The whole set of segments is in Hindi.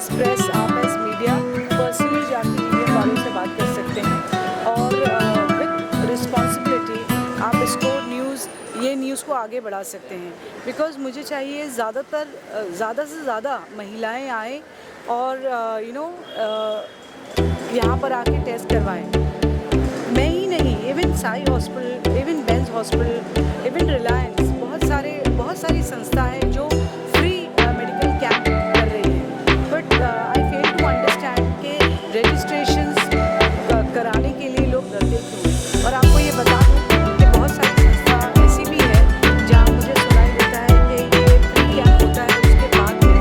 प्रेस, आप एज मीडिया पर्सनली जाके मीडिया वालों से बात कर सकते हैं और विद रिस्पॉन्सिबिलिटी आप इसको ये न्यूज़ को आगे बढ़ा सकते हैं। बिकॉज़ मुझे चाहिए ज़्यादा से ज़्यादा महिलाएं आएँ और यहाँ पर आके टेस्ट करवाएं। मैं ही नहीं, even Sai hospital, even Benz hospital, even Reliance, बहुत सारी संस्था हैं जो फ्री मेडिकल कैंप कर रही हैं। But I fail to understand कि रजिस्ट्रेशंस कराने के लिए लोग डरते क्यों हैं। और आपको ये बता दूँ कि बहुत सारी संस्था ऐसी भी है जहाँ मुझे सुनाई देता है कि ये फ्री कैंप होता है, उसके बाद में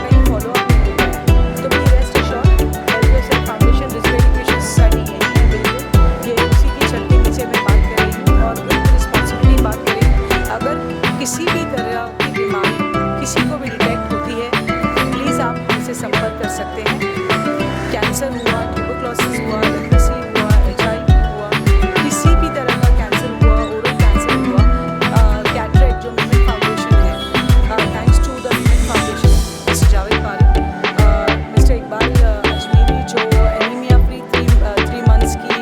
कहीं फॉलोअप नहीं होता है। तो please rest assured, help yourself foundation risk education society यही है, बिल्कुल ये उसी की छत के नीचे मैं बात कर रही हूँ और रिस्पॉन्सिबिलिटी बात कर रही हूँ। अगर किसी भी तरह की बीमारी किसी को भी डिटेक्ट होती है तो प्लीज़ आप हमसे संपर्क कर सकते हैं। कैंसर हुआ, ट्यूबरक्लोसिस हुआ, लेप्रोसी हुआ, HIV हुआ, किसी भी तरह का कैंसर हुआ, ओरल कैंसर हुआ, कैटरेक्ट जो विमेन फाउंडेशन है, thanks to the women foundation mister Javed Farooq, mister Iqbal Ajmeri जो एनीमिया फ्री 3 मंथ्स की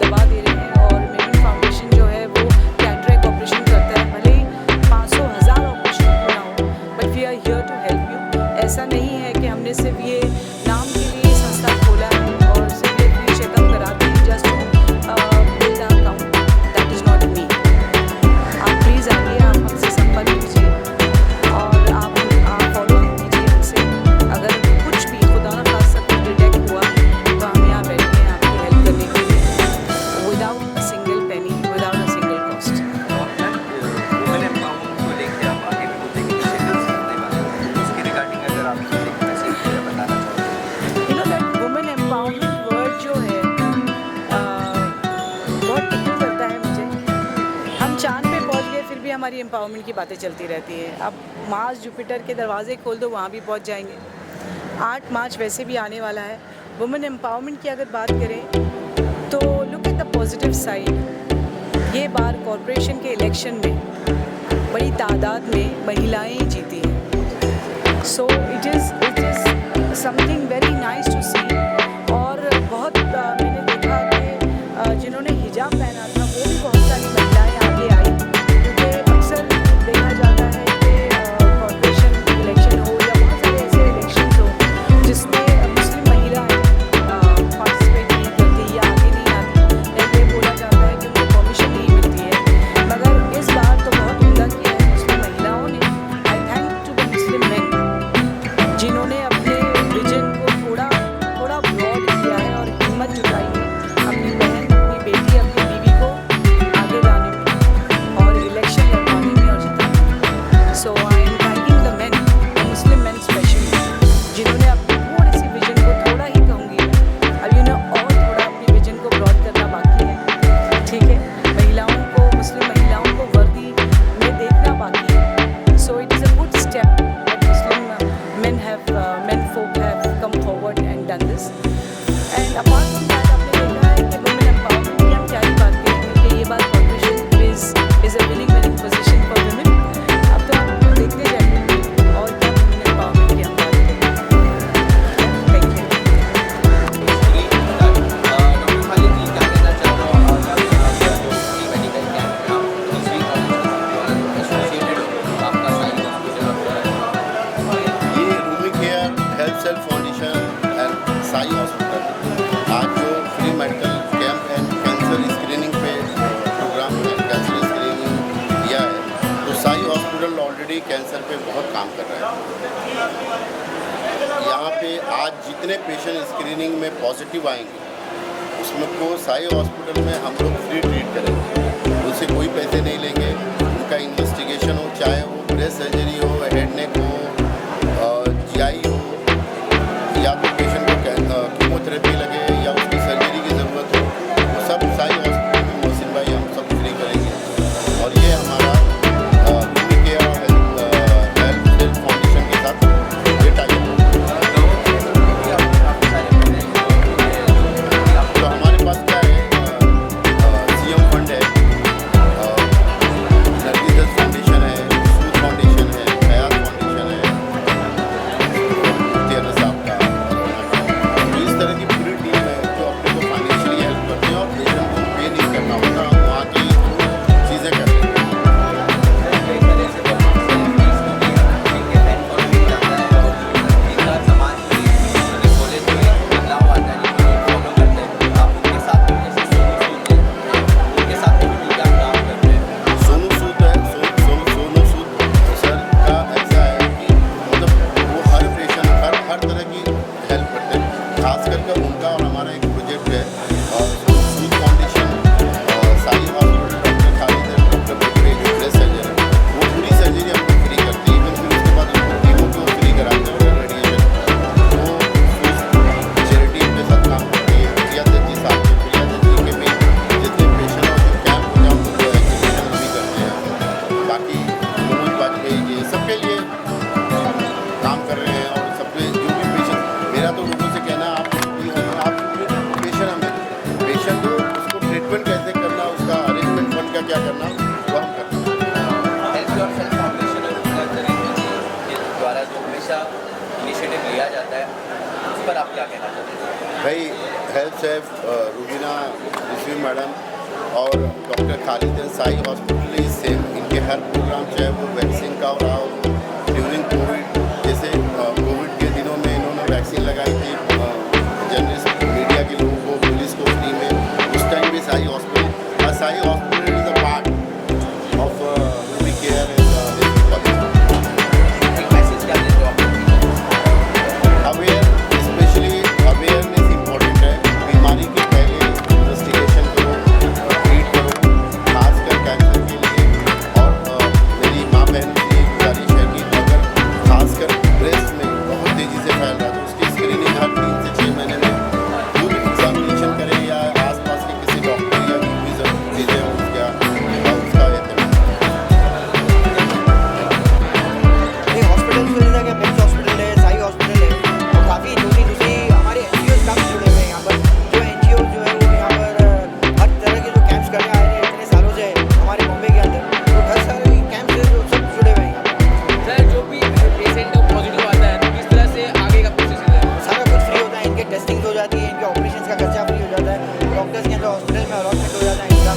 दवा दे रहे हैं और विमेन फाउंडेशन जो है वो कैटरेक्ट ऑपरेशन करता है। भले ही 500,000 ऑपरेशन क्यों ना हो, but we are here to help you. ऐसा नहीं है कि हमने सिर्फ ये नाम के लिए संस्था खोला है और सिर्फ ये फ्री चेकअप कराते हैं just to build our account, that is not me. आप प्लीज़ आइए, आप हमसे संपर्क कीजिए और आप फॉलो कीजिए हमसे। अगर कुछ भी खुदा न खास्ता कुछ डिटेक्ट हुआ तो हम यहाँ बैठे हैं आपकी हेल्प करने के लिए without a single penny, without a single cost. Women empowerment को लेके आप आगे भी कुछ इनिशिएटिव्स करने वाले हैं, उसके रिगार्डिंग अगर आप एक मैसेज बताना चाहो। दैट वुमेन एम्पावरमेंट वर्ड जो है बहुत टिकल करता है मुझे। हम चांद पे पहुंच गए फिर भी हमारी एम्पावरमेंट की बातें चलती रहती है। अब मार्स जुपिटर के दरवाजे खोल दो, वहाँ भी पहुंच जाएंगे। 8 मार्च वैसे भी आने वाला है। वुमेन एम्पावरमेंट की अगर बात करें तो look at the positive side. ये बार कॉरपोरेशन के इलेक्शन में बड़ी तादाद में महिलाएं जीती हैं। So it is something very nice to see. और बहुत मैंने देखा कि जिन्होंने हिजाब पहना था वो भी बहुत सारी महिलाएं आगे आई, क्योंकि अक्सर देखा जाता है कि कॉरपोरेशन इलेक्शन हो या बहुत सारे ऐसे इलेक्शन हो जिसमें मुस्लिम महिलाएं पार्टिसिपेट नहीं करती या आगे नहीं आती, या ये बोला जाता है कि उनको परमिशन नहीं मिलती है। मगर इस बार तो बहुत उम्दा किया है मुस्लिम महिलाओं ने। I thank to the Muslim men जिन्होंने अपने विजन को थोड़ा ब्रॉड किया है और हिम्मत जुटाई है अपनी बहन, अपनी बेटी, अपनी बीवी को आगे लाने में और इलेक्शन लड़वाने में और जिताने में। So I am thanking the men, Muslim men specially, जिन्होंने अपनी थोड़ी सी विजन को, थोड़ा ही कहूँगी अब और थोड़ा अपनी विजन को ब्रॉड करना बाकी है। ठीक है, महिलाओं को, मुस्लिम महिलाओं को वर्दी में देखना बाकी है। सो it is a good step that Muslim men folk have come forward and done this. And apart from that, आपने देखा है कि women empowerment की हम क्या ही बात करेंगे कि ये बात corporation is a winning position for women. अब तो आप देखते जाइए और क्या women empowerment की हम बात करेंगे। Thank you. डॉक्टर खालिद जी क्या कहना चाह रहे हो फ्री मेडिकल कैंप में आप दूसरी एसोसिएटेड हो, आपका साइन ये Rumi care, health self foundation and Sai hospital आज जो free medical camp and cancer screening पे प्रोग्राम है, कैंसर स्क्रीनिंग किया है, तो साई हॉस्पिटल ऑलरेडी कैंसर पे बहुत काम कर रहा है। यहाँ पे आज जितने पेशेंट स्क्रीनिंग में पॉजिटिव आएंगे उसमें को साई हॉस्पिटल में हम लोग फ्री ट्रीट करेंगे, उनसे कोई पैसे नहीं लेंगे। उनका इन्वेस्टिगेशन हो, चाहे वो ब्रेस्ट सर्जरी हो, हेड नेक हो, GI हो, या तो पेशेंट को कीमोथेरेपी लगे या उसकी सर्जरी की ज़रूरत हो, वो सब साई हॉस्पिटल में मोहसिन भाई हम सब फ्री करेंगे। और ये हमारा रूमी केयर और हेल्थ सेल्फ फाउंडेशन के साथ ये टाइप तो हमारे पास क्या है, CM फंड है, नरगिस फाउंडेशन है, सूद फाउंडेशन है, मनोज वाजपेयी जी सबके लिए काम कर रहे हैं। और सबके जो भी पेशेंट, मेरा तो लोगों से कहना आप पेशेंट हमें पेशेंट को उसको ट्रीटमेंट कैसे करना, उसका अरेंजमेंट फंड का क्या करना, वो हम करते हैं। हेल्प योरसेल्फ फाउंडेशन और उनका के द्वारा जो हमेशा इनिशिएटिव लिया जाता है उस पर आप क्या कहना चाहते हैं? भाई help safe Rubina Rizvi madam और doctor Khalid and Sai hospital is same. इनके हर प्रोग्राम चाहे वो वैक्सीन का हो रहा हो, ड्यूरिंग कोविड, जैसे कोविड के दिनों में इन्होंने वैक्सीन लगाई थी जर्नलिस्ट मीडिया के लोगों को, पुलिस को फ्री में। उस टाइम भी Sai hospital is a part of Ruby care and एक मैसेज क्या देते हो आप? अवेयरनेस इम्पोर्टेंट है। बीमारी के पहले इन्वेस्टिगेशन करो, ट्रीट करो, खासकर कैंसर के लिए। और मेरी माँ बहन की गुजारिश है कि अगर खासकर ब्रेस्ट में बहुत तेज़ी से फैल रहा है तो उसकी स्क्रीनिंग हर 3 से 6 महीने में खुद एग्जामिनेशन करें या आसपास के किसी डॉक्टर या जो भी चीज़ें हैं उसका एहतमाम। ये हॉस्पिटल की वजह से बेस्ट हॉस्पिटल है, साई हॉस्पिटल है, तो काफ़ी दूसरी हमारे NGOs काफ़ी जुड़े हुए हैं यहाँ पर। जो NGO जो है वो यहाँ पर हर तरह के जो कैंप्स करने आए हैं इतने सालों से हमारे बॉम्बे के अंदर, तो हर सारे कैंप्स जो सब जुड़े हुए हैं यहाँ पर। सर जो भी पेशेंट को पॉजिटिव आता है तो किस तरह से आगे का प्रोसेस है? सारा कुछ फ्री होता है, इनके टेस्टिंग हो जाती है, इनके ऑपरेशन का खर्चा फ्री हो जाता है, डॉक्टर्स के अंदर हॉस्पिटल में अलॉटमेंट हो जाता है इनका।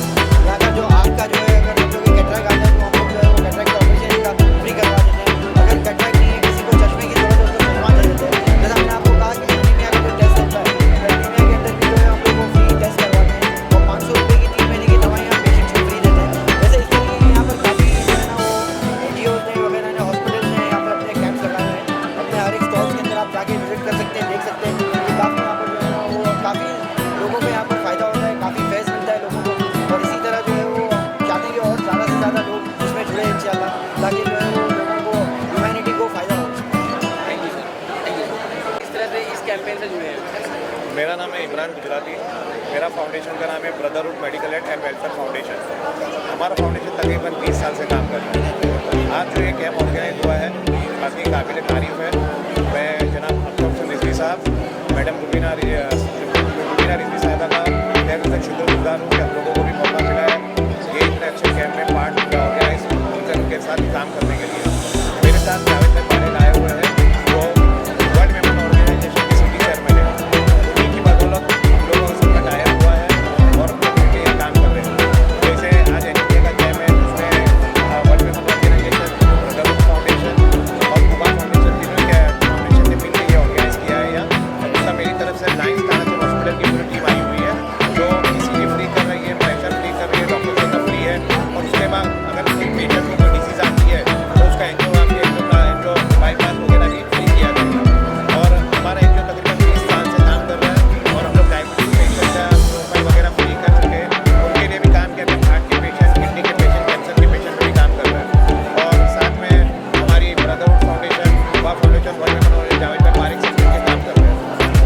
यहाँ का जो आँख का जो है अगर हम लोग कैटरैक्ट आता है तो हम लोग जो है वो कैटरैक्ट का ऑपरेशन इनका फ्री करवा देते हैं। अगर कैटरैक्ट नहीं है, किसी को चश्मे की जरूरत है उसको चश्मा दे देते हैं। जैसा मैंने आपको कहा कि एनीमिया का जो टेस्ट होता है, एनीमिया के अंदर भी जो है हम लोग को फ्री टेस्ट करवाते हैं और 500 रुपये की 3 महीने की दवाइयाँ पेशेंट्स को फ्री देते हैं। जैसे इस तरीके के यहाँ पर काफ़ी जो है ना वो NGOs ने वगैरह ने हॉस्पिटल्स ने यहाँ पर अपने कैंप्स लगाए हुए हैं। अपने हर एक स्टॉल्स के अंदर आप जाके विजिट कर सकते हैं, देख सकते हैं कि काफ़ी यहाँ पर जो है ना वो काफ़ी लोगों को यहाँ पर फ़ायदा होता है, काफ़ी फेस मिलता है लोगों को। और इसी तरह जो है वो चाहते हैं कि और ज़्यादा से ज़्यादा लोग इसमें जुड़े इंशाल्लाह, ताकि जो है वो लोगों को ह्यूमैनिटी को फ़ायदा हो। Thank you sir, thank you. किस तरह से इस कैंपेन से जुड़े हैं? मेरा नाम है इमरान गुजराती। मेरा फाउंडेशन का नाम है brotherhood medical aid and welfare foundation. हमारा फाउंडेशन तकरीबन 20 साल से काम कर रहा है। आज जो ये कैंप ऑर्गेनाइज हुआ है काफ़ी काबिल तारीफ है। मैं जनाब डॉक्टर रिजवी साहब, मैडम रुबीना रिजवी साहबा का तहे दिल से शुक्रगुजार हूँ कि हम लोगों को भी मौका मिला है ये इतने अच्छे कैंप में पार्ट ऑर्गेनाइज उनके साथ काम करने के लिए। मेरे साथ जावेद पारेख आए हुए हैं जो वर्ल्ड मेमोरियल ऑर्गेनाइजेशन के सिटी चेयरमैन है। उन्हीं की बदौलत हम लोगों का सबका टाया हुआ है और मिलकर ये काम कर रहे हैं। जैसे आज एनीमिया का कैंप है उसमें world memorial organisation, brotherhood foundation और कुबा फाउंडेशन फाउंडेशन ने मिलकर ये ऑर्गेनाइज किया है। यहाँ और दूसरा मेरी तरफ से लाइन्स थाना हॉस्पिटल की पूरी टीम आई हुई है जो ECG फ्री कर रही है, प्रेशर फ्री कर रही है, डॉक्टर चेकअप फ्री है। और उसके बाद अगर किसी पेशेंट को कोई डिसीज़ आती है तो उसका एंजियो बाईपास वगैरह भी फ्री किया जाएगा। और हमारा एंजियो तकरीबन 20 साल से काम कर रहा है और हम लोग डायबिटीज़ पेशेंट का प्रोफाइल वगैरह फ्री कर चुके हैं। उनके लिए भी काम किया है, हार्ट के पेशेंट, किडनी के पेशेंट, कैंसर के पेशेंट भी काम कर रहा है। और साथ में हमारी brotherhood foundation, Quba foundation, world memorial Javed Parekh से मिलकर काम कर रहे हैं।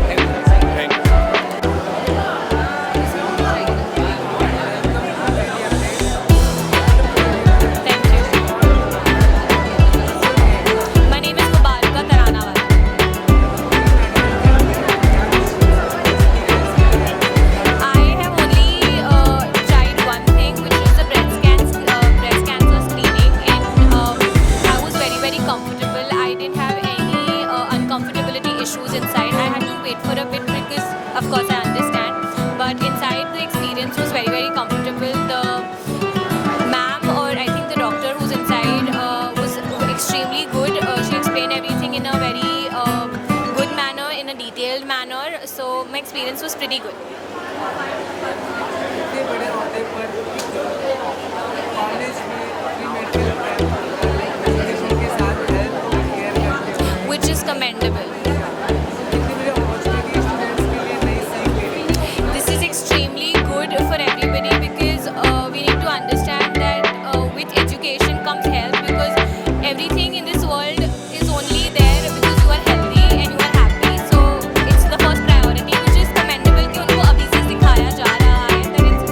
Thank you. My name is Mubaraka Taranawala. I have only tried one thing, which is the breast cancer screening, and I was very comfortable. I didn't have any uncomfortability issues inside. I had to wait for a bit because, of course, I understand. But inside, the experience was very comfortable. The ma'am, or I think the doctor who's inside, was extremely good. She explained everything in a very good manner, in a detailed manner. So my experience was pretty good. इतने बड़े अहदे पर कॉलेज में प्री मेडिकल कैंप के साथ हेल्थ और केयर करते हैं, Which is commendable. इतनी बड़ी अपॉर्चुनिटी स्टूडेंट्स के लिए नहीं सीख मिली। This is extremely good for everybody because we need to understand that with education comes health, because everything in this world is only there because you are healthy and you are happy. So it's the first priority, which is commendable कि उनको अभी से सिखाया जा रहा है that it's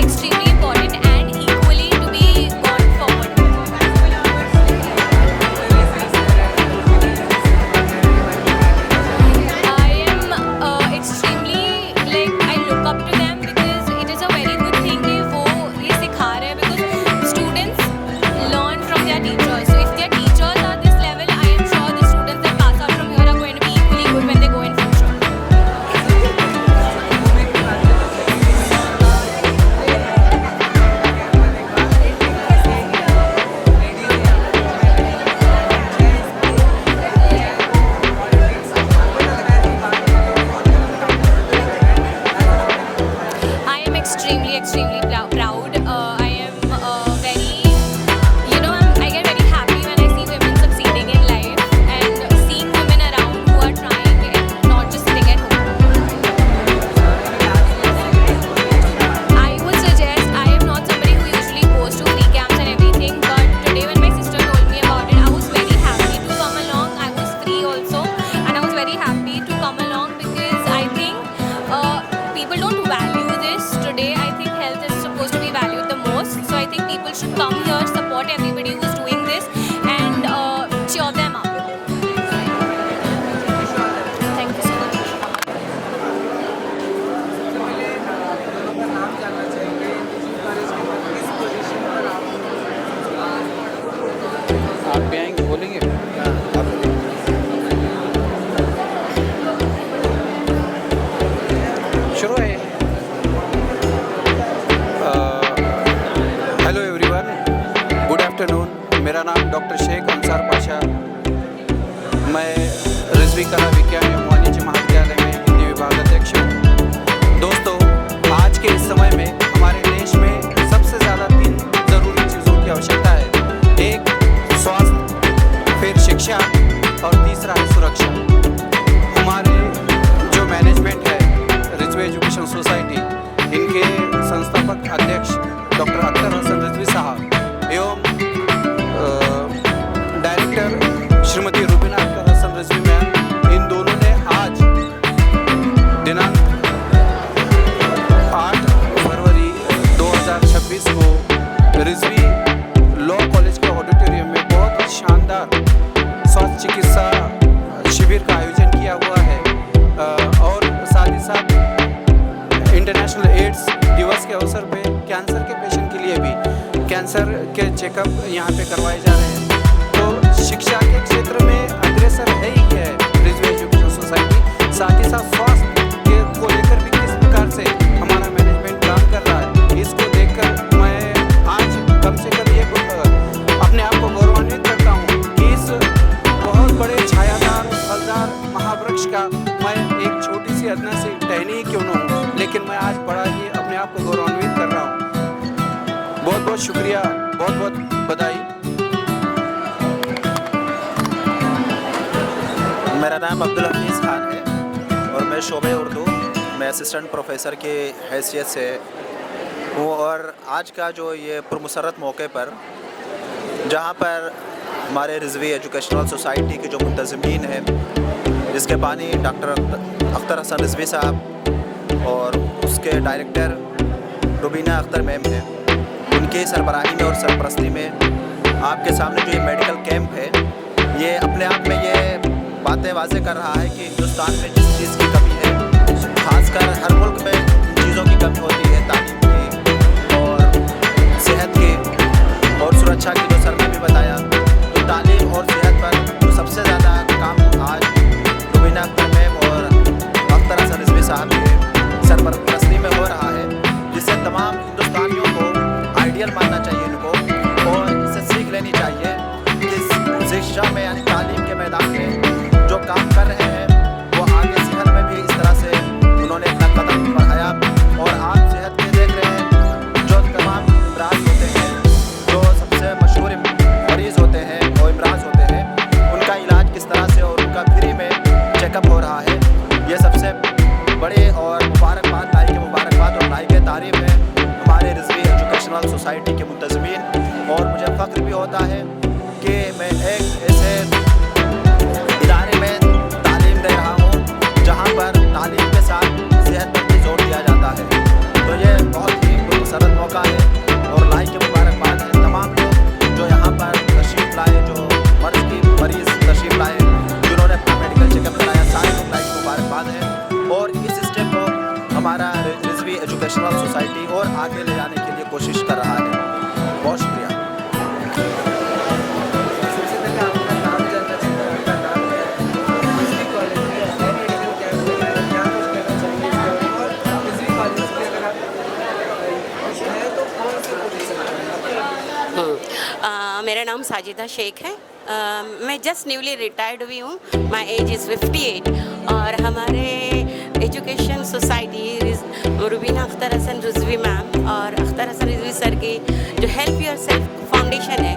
extremely important and equally to be gone forward. मेरा नाम डॉक्टर शेख अंसार पाशा, मैं रिजवी कला विज्ञान एवं वाणिज्य महाविद्यालय में हिंदी विभाग अध्यक्ष हूँ। दोस्तों, आज के इस समय में हमारे देश में सबसे ज़्यादा 3 ज़रूरी चीज़ों की आवश्यकता है। एक स्वास्थ्य, फिर शिक्षा और तीसरा है सुरक्षा। हमारे जो मैनेजमेंट है रिजवी एजुकेशन सोसाइटी, इनके संस्थापक अध्यक्ष डॉक्टर अख्तर हसन रिजवी साहब एवं डायरेक्टर श्रीमती रुबीना अख्तर हसन रिजवी मैम, इन दोनों ने आज दिनांक 8 फरवरी 2026 को रिजवी लॉ कॉलेज के ऑडिटोरियम में बहुत ही शानदार स्वास्थ्य चिकित्सा शिविर का आयोजन किया हुआ है और साथ ही साथ इंटरनेशनल एड्स दिवस के अवसर पे कैंसर के पेशेंट के लिए भी कैंसर के चेकअप यहाँ पे करवाए जा रहे हैं। तो शिक्षा के क्षेत्र में अग्रसर है ही है रिजवी एजुकेशन सोसाइटी। साथ ही साथ स्वास्थ्य के को लेकर भी किस प्रकार से हमारा मैनेजमेंट काम कर रहा है, इसको देखकर मैं आज कम से कम ये अपने आप को गौरवान्वित करता हूँ कि इस बहुत बड़े छायादार फलदार महावृक्ष का मैं एक छोटी सी अदना सी टहनी ही क्यों न हूँ, लेकिन मैं आज बड़ा ही अपने आप को गौरवान्वित कर रहा हूँ। बहुत बहुत शुक्रिया, बहुत बहुत बधाई। मेरा नाम अब्दुल हफीज़ खान है और मैं शोबे उर्दू में असिस्टेंट प्रोफेसर की हैसियत से हूँ। और आज का जो ये पुरमसरत मौके पर जहाँ पर हमारे रिजवी एजुकेशनल सोसाइटी के जो मुंतज़मीन हैं, जिसके बानी डॉक्टर अख्तर हसन रिजवी साहब और उसके डायरेक्टर रुबीना अख्तर मैम हैं, उनकी सरबराही में और सरपरस्ती में आपके सामने जो ये मेडिकल कैंप है, ये अपने आप में ये बातें वाज़ेह कर रहा है कि हिंदुस्तान में जिस चीज़ की कमी है, ख़ासकर हर मुल्क में चीज़ों की कमी होती है, तालीम की और सेहत की और सुरक्षा की, जो सर ने भी बताया। तो तालीम और सेहत पर जो सबसे ज़्यादा काम आज रुबीना अख्तर मैम और अख्तर हसन रिजवी साहब के सरपरस्ती में हो रहा है, जिससे तमाम हिंदुस्तानियों को आइडियल मानना चाहिए इनको और इससे सीख लेनी चाहिए कि शिक्षा में यानी तालीम के मैदान में जो काम कर रहे हैं वो आगे सेहत में भी इस तरह से उन्होंने अपना कदम बढ़ाया। और आप सेहत में देख रहे हैं जो तमाम इमराज होते हैं, जो सबसे मशहूर मरीज़ होते हैं और इमराज होते हैं, उनका इलाज किस तरह से और उनका फ्री में चेकअप हो रहा है, ये सबसे बड़े और मुबारकबाद, मुबारकबाद और लाइक तारीफ है हमारे रिजवी एजुकेशनल सोसाइटी के मुंतज़मीन। और मुझे फ़ख्र भी होता है कि मैं एक ऐसे इदारे में तालीम दे रहा हूँ जहाँ पर तालीम के साथ सेहत पर भी जोर दिया जाता है। तो ये बहुत ही खूबसूरत मौका है और लाइक के मुबारकबाद है तमाम लोग जो यहाँ पर तशरीफ़ लाए, जो मरीज़ तशरीफ़ लाए, जिन्होंने अपना मेडिकल चेकअप कराया, सारे लोग लाइक मुबारकबाद है। और इस स्टेप को हमारा रिजवी एजुकेशनल सोसाइटी और आगे ले जाने के लिए कोशिश कर रहा है। बहुत शुक्रिया। सबसे पहले आपका नाम जानना चाहिए, आपका नाम क्या है, रिजवी कॉलेज में है मेडिकल कैंप वगैरह क्या कुछ करना चाहिए इसके बारे में, और रिजवी कॉलेज में अगर आप है तो कौन से पोजीशन में? मेरा नाम साजिदा शेख है। मैं जस्ट न्यूली रिटायर्ड हुई हूँ। माई एज इज़ 58 और हमारे education society Rubina Akhtar Hasan Rizvi ma'am और अख्तर हसन रिजवी सर की जो हेल्प योर सेल्फ फाउंडेशन है,